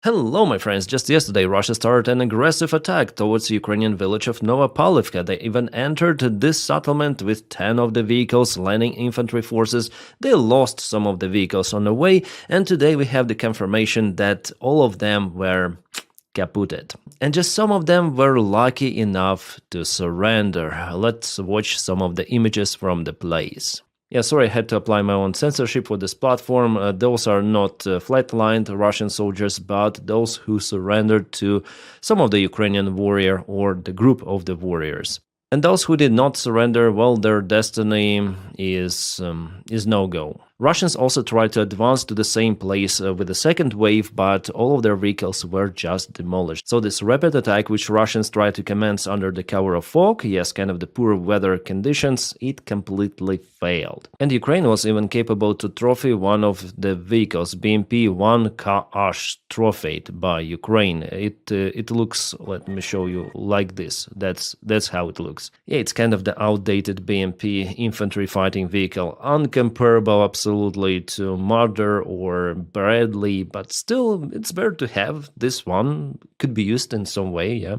Hello, my friends. Just yesterday, Russia started an aggressive attack towards the Ukrainian village of Novopavlivka. They even entered this settlement with 10 of the vehicles, landing infantry forces. They lost some of the vehicles on the way, and today we have the confirmation that all of them were kaputted. And just some of them were lucky enough to surrender. Let's watch some of the images from the place. Yeah, sorry, I had to apply my own censorship for this platform. Those are not flatlined Russian soldiers, but those who surrendered to some of the Ukrainian warrior or the group of the warriors. And those who did not surrender, well, their destiny is no-go. Russians also tried to advance to the same place with the second wave, but all of their vehicles were just demolished. So this rapid attack, which Russians tried to commence under the cover of fog, yes, kind of the poor weather conditions, it completely failed. And Ukraine was even capable to trophy one of the vehicles, BMP-1KH trophied by Ukraine. It looks, let me show you, like this. That's how it looks. Yeah, it's kind of the outdated BMP infantry fighting vehicle, uncomparable absolutely to Marder or Bradley, but still it's better to have this one. Could be used in some way, yeah.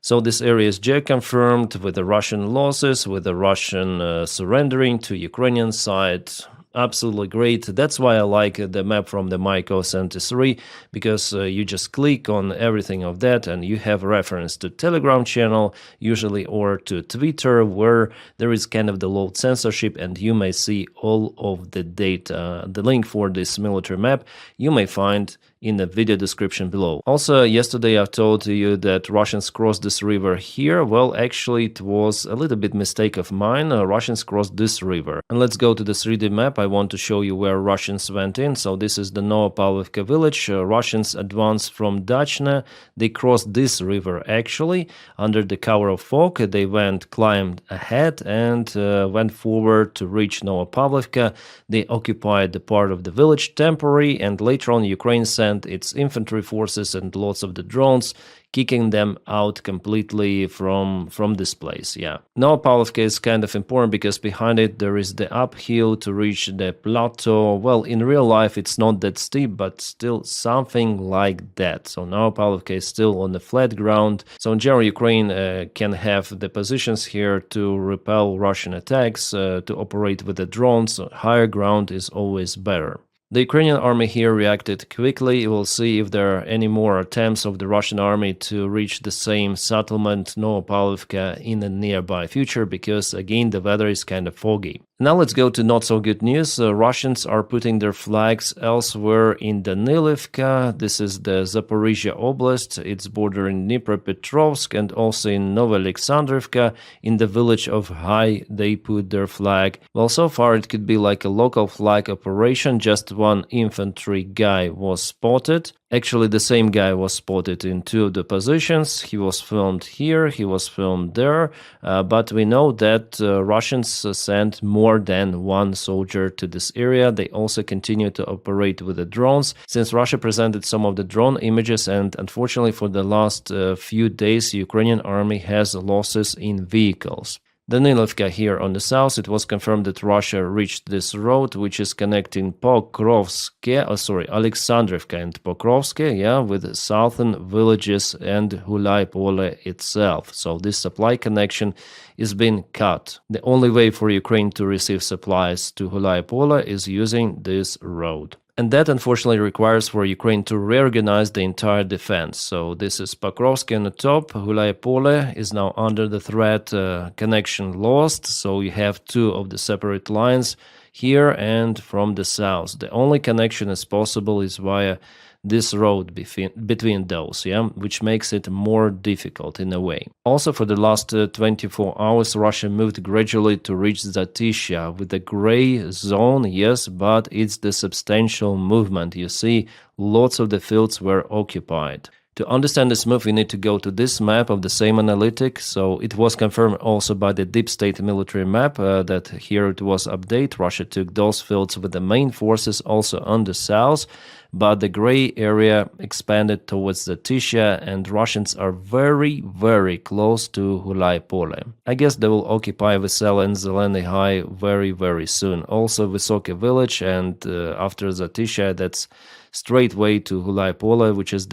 So this area is confirmed with the Russian losses, with the Russian surrendering to Ukrainian side. Absolutely great. That's why I like the map from the Myco 73, because you just click on everything of that and you have reference to Telegram channel usually, or to Twitter, where there is kind of the load censorship and you may see all of the data. The link for this military map you may find in the video description below. Also, yesterday I told you that Russians crossed this river here. Well, actually it was a little bit mistake of mine. Russians crossed this river. And let's go to the 3D map. I want to show you where Russians went in. So this is the Novopavlivka village. Russians advanced from Dachna. They crossed this river actually under the cover of fog. They climbed ahead and went forward to reach Novopavlivka. They occupied the part of the village temporary, and later on Ukraine sent its infantry forces and lots of the drones, kicking them out completely from this place. Yeah, Novopavlivka is kind of important because behind it there is the uphill to reach the plateau. Well, in real life it's not that steep, but still something like that. So Novopavlivka is still on the flat ground. So in general, Ukraine can have the positions here to repel Russian attacks, to operate with the drones. So higher ground is always better. The Ukrainian army here reacted quickly. We'll see if there are any more attempts of the Russian army to reach the same settlement, Novopavlivka, in the nearby future, because again the weather is kind of foggy. Now let's go to not so good news. Russians are putting their flags elsewhere in Danilivka. This is the Zaporizhia Oblast. It's bordering Dnipropetrovsk, and also in Novoalexandrivka, in the village of Hai, they put their flag. Well, so far it could be like a local flag operation. Just one infantry guy was spotted. Actually, the same guy was spotted in two of the positions. He was filmed here, he was filmed there, but we know that Russians sent more than one soldier to this area. They also continue to operate with the drones, since Russia presented some of the drone images, and unfortunately for the last few days, Ukrainian army has losses in vehicles. Danilivka here on the south, it was confirmed that Russia reached this road, which is connecting Alexandrivka and Pokrovske, yeah, with southern villages and Hulaypole itself. So this supply connection is being cut. The only way for Ukraine to receive supplies to Hulaypole is using this road. And that unfortunately requires for Ukraine to reorganize the entire defense. So this is Pokrovsk on the top. Hulaypole is now under the threat, connection lost. So you have two of the separate lines here and from the south. The only connection is possible is via this road between those, yeah, which makes it more difficult in a way. Also, for the last 24 hours, Russia moved gradually to reach Zatisha with the gray zone, yes, but it's the substantial movement. You see, lots of the fields were occupied. To understand this move, we need to go to this map of the same analytic. So it was confirmed also by the deep state military map that here it was update. Russia took those fields with the main forces also on the south, but the gray area expanded towards the Tisha, and Russians are very, very close to Hulaypole. I guess they will occupy Vesela and Zeleny High very, very soon. Also Vysoke village, and after Zatisha, that's straight way to Gulaipole, which is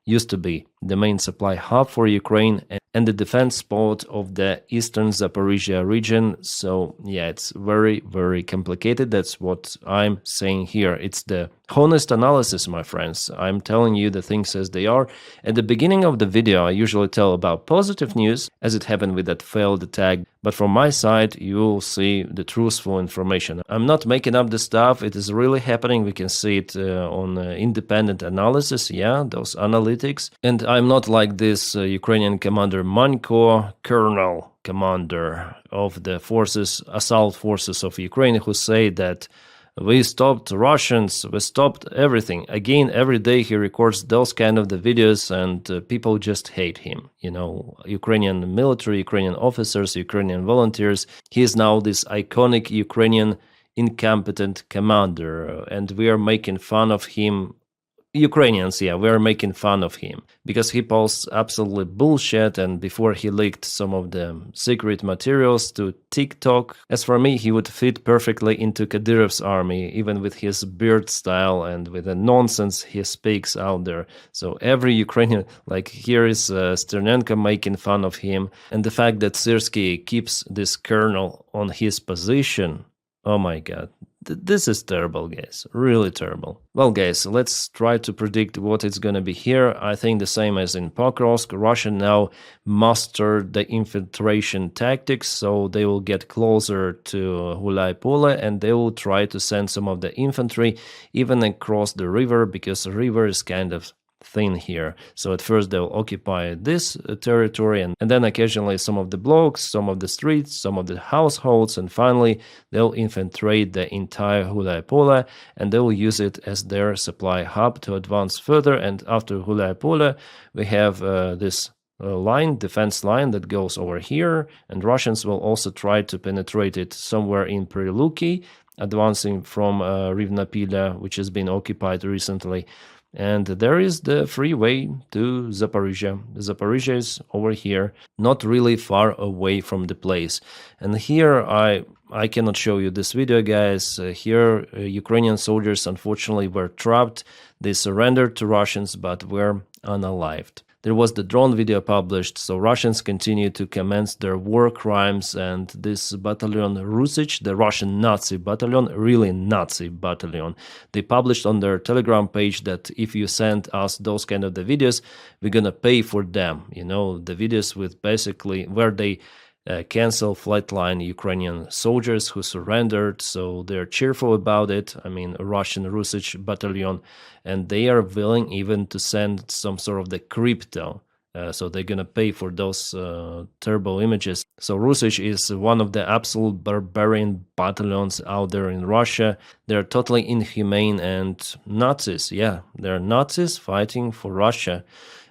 used to be the main supply hub for Ukraine and the defense spot of the eastern Zaporizhia region. So yeah, it's very, very complicated. That's what I'm saying here. It's the honest analysis, my friends. I'm telling you the things as they are. At the beginning of the video, I usually tell about positive news, as it happened with that failed attack. But from my side, you will see the truthful information. I'm not making up the stuff. It is really happening. We can see it on independent analysis, yeah, those analytics. And I'm not like this Ukrainian commander Manko, colonel commander of the assault forces of Ukraine, who say that we stopped Russians, we stopped everything. Again, every day he records those kind of the videos, and people just hate him. Ukrainian military, Ukrainian officers, Ukrainian volunteers. He is now this iconic Ukrainian incompetent commander, and we are making fun of him. Ukrainians, yeah, we're making fun of him because he posts absolutely bullshit, and before he leaked some of the secret materials to TikTok. As for me, he would fit perfectly into Kadyrov's army, even with his beard style and with the nonsense he speaks out there. So every Ukrainian, like here is Sternenko making fun of him, and the fact that Syrskyi keeps this colonel on his position, oh my god. This is terrible, guys. Really terrible. Well, guys, let's try to predict what it's gonna be here. I think the same as in Pokrovsk. Russia now mastered the infiltration tactics, so they will get closer to Gulaipole and they will try to send some of the infantry even across the river, because the river is kind of thin here. So at first they'll occupy this territory, and then occasionally some of the blocks, some of the streets, some of the households, and finally they'll infiltrate the entire Gulaipole and they will use it as their supply hub to advance further. And after Gulaipole we have this defense line that goes over here, and Russians will also try to penetrate it somewhere in Priluki, advancing from Rivnapila, which has been occupied recently. And there is the freeway to Zaporizhia. Zaporizhia is over here, not really far away from the place. And here I cannot show you this video, guys. Here Ukrainian soldiers unfortunately were trapped. They surrendered to Russians but were unalived. There was the drone video published, so Russians continue to commence their war crimes, and this battalion Ruzzians, the Russian Nazi battalion, really Nazi battalion, they published on their Telegram page that if you send us those kind of the videos, we're gonna pay for them. The videos with basically where they cancel flatline Ukrainian soldiers who surrendered, so they're cheerful about it. I mean, a Russian Ruzzians battalion, and they are willing even to send some sort of the crypto. So they're gonna pay for those terrible images. So Ruzzians is one of the absolute barbarian battalions out there in Russia. They're totally inhumane and Nazis. Yeah, they're Nazis fighting for Russia.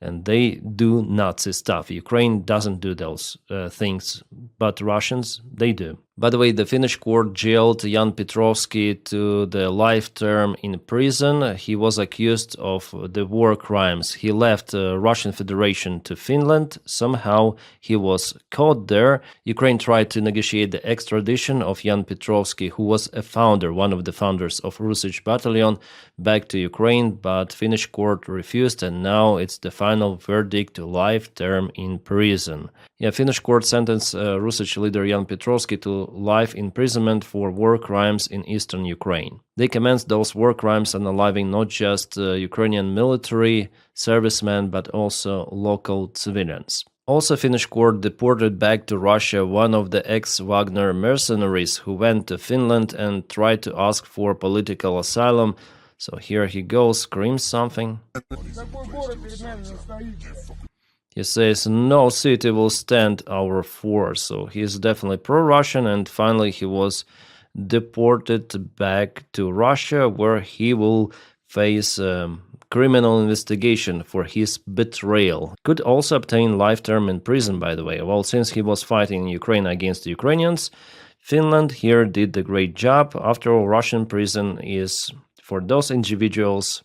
And they do Nazi stuff. Ukraine doesn't do those things, but Russians, they do. By the way, the Finnish court jailed Jan Petrovsky to the life term in prison. He was accused of the war crimes. He left Russian Federation to Finland. Somehow he was caught there. Ukraine tried to negotiate the extradition of Jan Petrovsky, who was one of the founders of Ruzzians battalion, back to Ukraine, but Finnish court refused, and now it's the final verdict, life term in prison. Yeah, Finnish court sentenced Ruzzians leader Jan Petrovsky to life imprisonment for war crimes in eastern Ukraine. They commenced those war crimes unaliving not just Ukrainian military servicemen, but also local civilians. Also, Finnish court deported back to Russia one of the ex-Wagner mercenaries who went to Finland and tried to ask for political asylum. So here he goes, screams something. He says, no city will stand our force. So he is definitely pro-Russian, and finally he was deported back to Russia, where he will face criminal investigation for his betrayal. Could also obtain life term in prison, by the way. Well, since he was fighting in Ukraine against the Ukrainians, Finland here did a great job. After all, Russian prison is for those individuals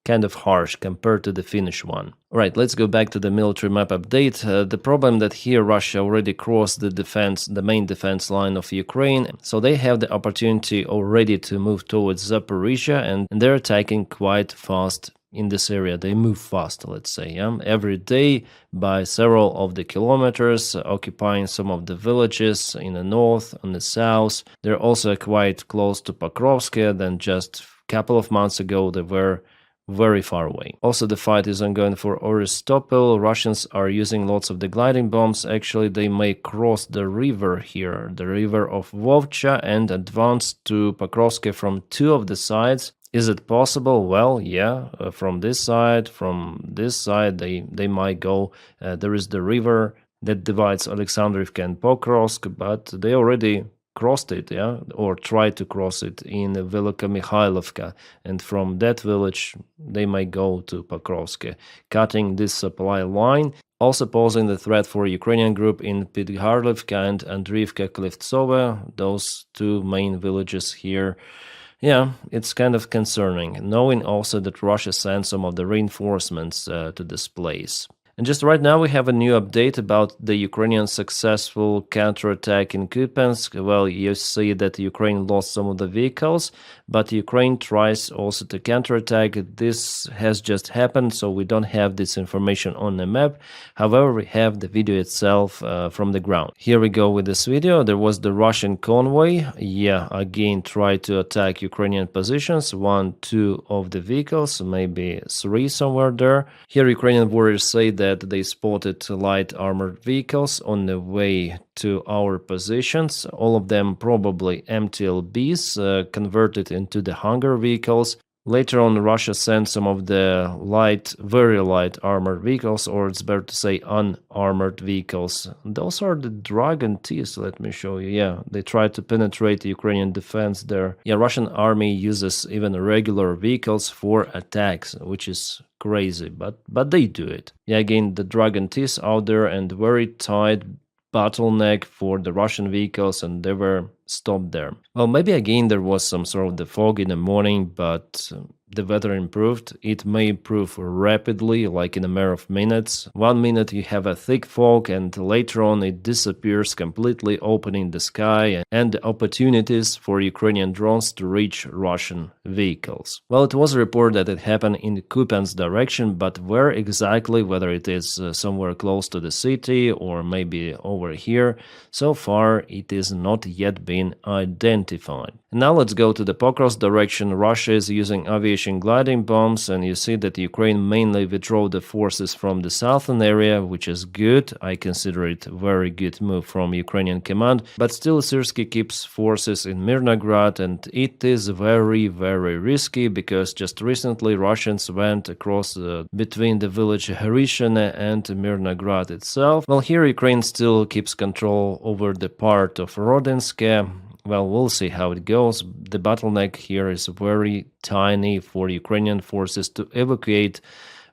kind of harsh compared to the Finnish one. Right, let's go back to the military map update. The problem that here Russia already crossed the main defense line of Ukraine, so they have the opportunity already to move towards Zaporizhia, and they're attacking quite fast in this area. They move fast, let's say, every day by several of the kilometers, occupying some of the villages in the north and the south. They're also quite close to Pokrovsk. Than just a couple of months ago they were very far away. Also, the fight is ongoing for Oristopol. Russians are using lots of the gliding bombs. Actually, they may cross the river here, the river of Vovcha, and advance to Pokrovsk from two of the sides. Is it possible? Well, yeah, from this side, they might go. There is the river that divides Alexandrivka and Pokrovsk, but they already crossed it, or tried to cross it in Velika Mikhailovka, and from that village they might go to Pokrovsk, cutting this supply line, also posing the threat for Ukrainian group in Podharlivka and Andriivka Klivtsova, those two main villages here. Yeah, it's kind of concerning, knowing also that Russia sent some of the reinforcements to this place. And just right now we have a new update about the Ukrainian successful counterattack in Kupiansk. Well, you see that Ukraine lost some of the vehicles, but Ukraine tries also to counterattack. This has just happened, so we don't have this information on the map. However, we have the video itself from the ground. Here we go with this video. There was the Russian convoy. Yeah, again, tried to attack Ukrainian positions. 1, 2 of the vehicles, maybe 3 somewhere there. Here Ukrainian warriors say that they spotted light armored vehicles on the way to our positions, all of them probably MTLBs converted into the Hunger vehicles. Later on, Russia sent some of the very light armored vehicles, or it's better to say unarmored vehicles. Those are the Dragon Ts, let me show you. Yeah, they tried to penetrate the Ukrainian defense there. Yeah, Russian army uses even regular vehicles for attacks, which is crazy, but they do it. Yeah, again, the Dragon Ts out there, and very tight bottleneck for the Russian vehicles, and they were stopped there. Well, maybe again there was some sort of the fog in the morning, but the weather improved. It may improve rapidly, like in a matter of minutes. 1 minute you have a thick fog, and later on it disappears completely, opening the sky and the opportunities for Ukrainian drones to reach Russian vehicles. Well, it was reported that it happened in Kupiansk direction, but where exactly, whether it is somewhere close to the city or maybe over here, so far it is not yet been identified. Now let's go to the Pokrovsk direction. Russia is using aviation gliding bombs, and you see that Ukraine mainly withdrew the forces from the southern area, which is good. I consider it a very good move from Ukrainian command, but still Syrsky keeps forces in Mirnograd, and it is very, very risky, because just recently Russians went across between the village Haryshina and Mirnograd itself. Well, here Ukraine still keeps control over the part of Rodinsk. Well, we'll see how it goes. The bottleneck here is very tiny for Ukrainian forces to evacuate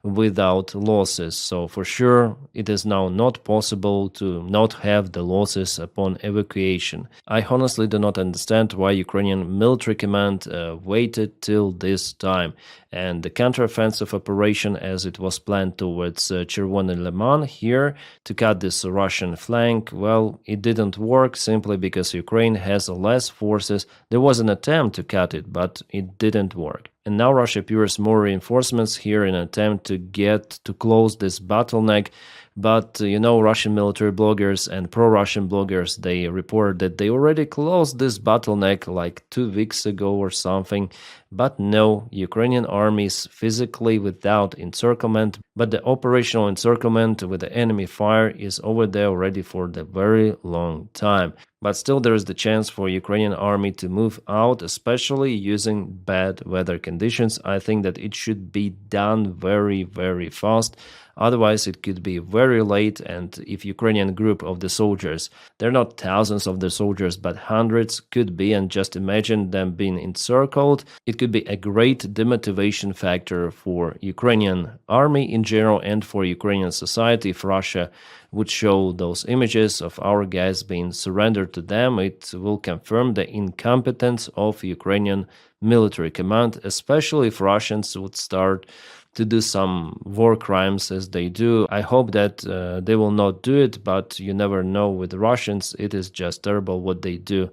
without losses. So for sure, it is now not possible to not have the losses upon evacuation. I honestly do not understand why Ukrainian military command waited till this time. And the counteroffensive operation, as it was planned towards Chervony Liman here to cut this Russian flank, well, it didn't work simply because Ukraine has less forces. There was an attempt to cut it, but it didn't work. And now Russia appears more reinforcements here in an attempt to close this bottleneck. But, Russian military bloggers and pro-Russian bloggers, they report that they already closed this bottleneck like 2 weeks ago or something. But no, Ukrainian army is physically without encirclement, but the operational encirclement with the enemy fire is over there already for the very long time. But still there is the chance for Ukrainian army to move out, especially using bad weather conditions. I think that it should be done very, very fast. Otherwise, it could be very late, and if Ukrainian group of the soldiers, they're not thousands of the soldiers, but hundreds could be, and just imagine them being encircled, it could be a great demotivation factor for Ukrainian army in general and for Ukrainian society. If Russia would show those images of our guys being surrendered to them, it will confirm the incompetence of Ukrainian military command, especially if Russians would start to do some war crimes as they do. I hope that they will not do it, but you never know with the Russians. It is just terrible what they do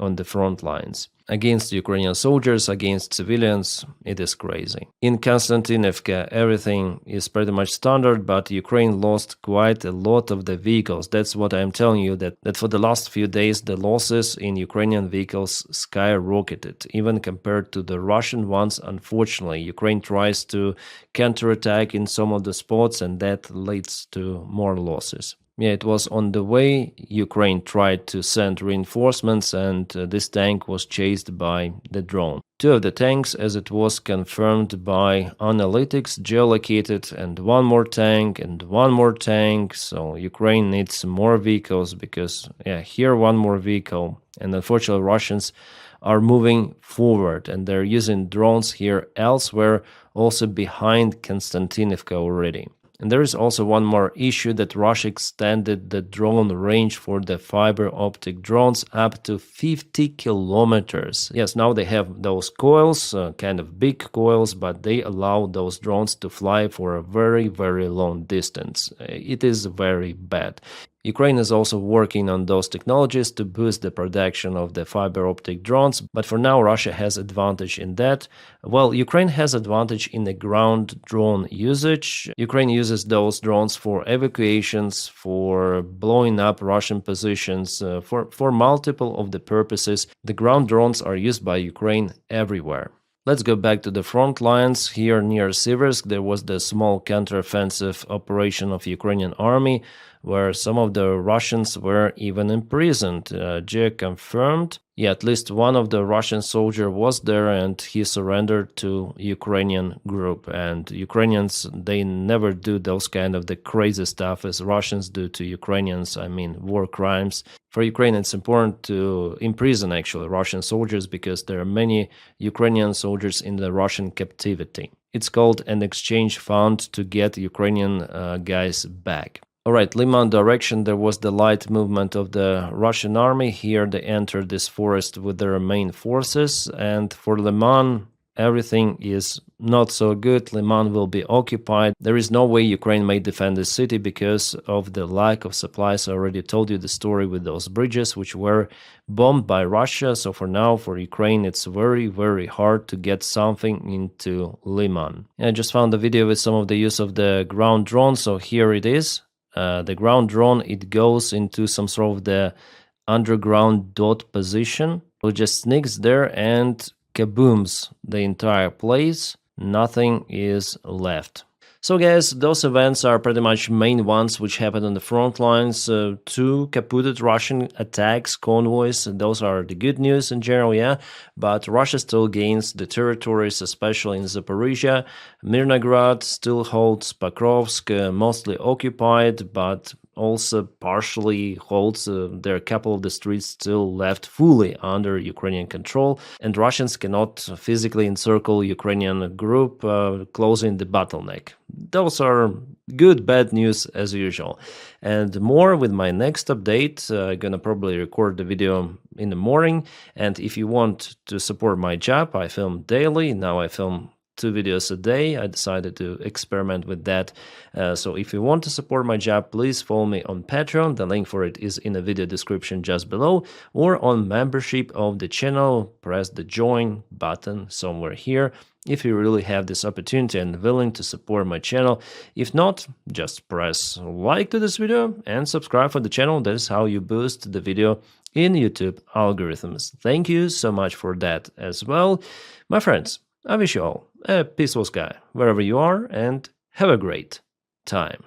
on the front lines. Against Ukrainian soldiers, against civilians, it is crazy. In Konstantinivka, everything is pretty much standard, but Ukraine lost quite a lot of the vehicles. That's what I'm telling you, that for the last few days, the losses in Ukrainian vehicles skyrocketed, even compared to the Russian ones. Unfortunately, Ukraine tries to counterattack in some of the spots, and that leads to more losses. Yeah, it was on the way. Ukraine tried to send reinforcements, and this tank was chased by the drone. Two of the tanks, as it was confirmed by analytics, geolocated, and one more tank and one more tank. So Ukraine needs more vehicles because, yeah, here one more vehicle. And unfortunately, Russians are moving forward, and they're using drones here elsewhere, also behind Konstantinivka already. And there is also one more issue, that Russia extended the drone range for the fiber optic drones up to 50 kilometers. Yes, now they have those coils, kind of big coils, but they allow those drones to fly for a very, very long distance. It is very bad. Ukraine is also working on those technologies to boost the production of the fiber optic drones, but for now Russia has advantage in that. Well, Ukraine has advantage in the ground drone usage. Ukraine uses those drones for evacuations, for blowing up Russian positions, for multiple of the purposes. The ground drones are used by Ukraine everywhere. Let's go back to the front lines. Here near Siversk, there was the small counteroffensive operation of Ukrainian army, where some of the Russians were even imprisoned. GIA confirmed, yeah, at least one of the Russian soldier was there, and he surrendered to Ukrainian group. And Ukrainians, they never do those kind of the crazy stuff as Russians do to Ukrainians. I mean, war crimes. For Ukraine, it's important to imprison actually Russian soldiers because there are many Ukrainian soldiers in the Russian captivity. It's called an exchange fund to get Ukrainian guys back. All right, Liman direction, there was the light movement of the Russian army. Here they entered this forest with their main forces, and for Liman, everything is not so good. Liman will be occupied. There is no way Ukraine may defend this city because of the lack of supplies. I already told you the story with those bridges which were bombed by Russia. So for now, for Ukraine, it's very, very hard to get something into Liman. I just found a video with some of the use of the ground drone. So here it is. The ground drone, it goes into some sort of the underground dot position. It just sneaks there and kabooms the entire place. Nothing is left. So guys, those events are pretty much main ones which happened on the front lines. Two kaputted Russian attacks, convoys, those are the good news in general, yeah. But Russia still gains the territories, especially in Zaporizhia. Mirnograd still holds Pokrovsk, mostly occupied, but also partially holds. There are a couple of the streets still left fully under Ukrainian control, and Russians cannot physically encircle Ukrainian group, closing the bottleneck. Those are good, bad news as usual. And more with my next update. I'm gonna probably record the video in the morning, and if you want to support my job, I film daily. Now I film 2 videos a day. I decided to experiment with that. So if you want to support my job, please follow me on Patreon. The link for it is in the video description just below, or on membership of the channel. Press the join button somewhere here if you really have this opportunity and willing to support my channel. If not, just press like to this video and subscribe for the channel. That is how you boost the video in YouTube algorithms. Thank you so much for that as well. My friends, I wish you all a peaceful sky wherever you are, and have a great time.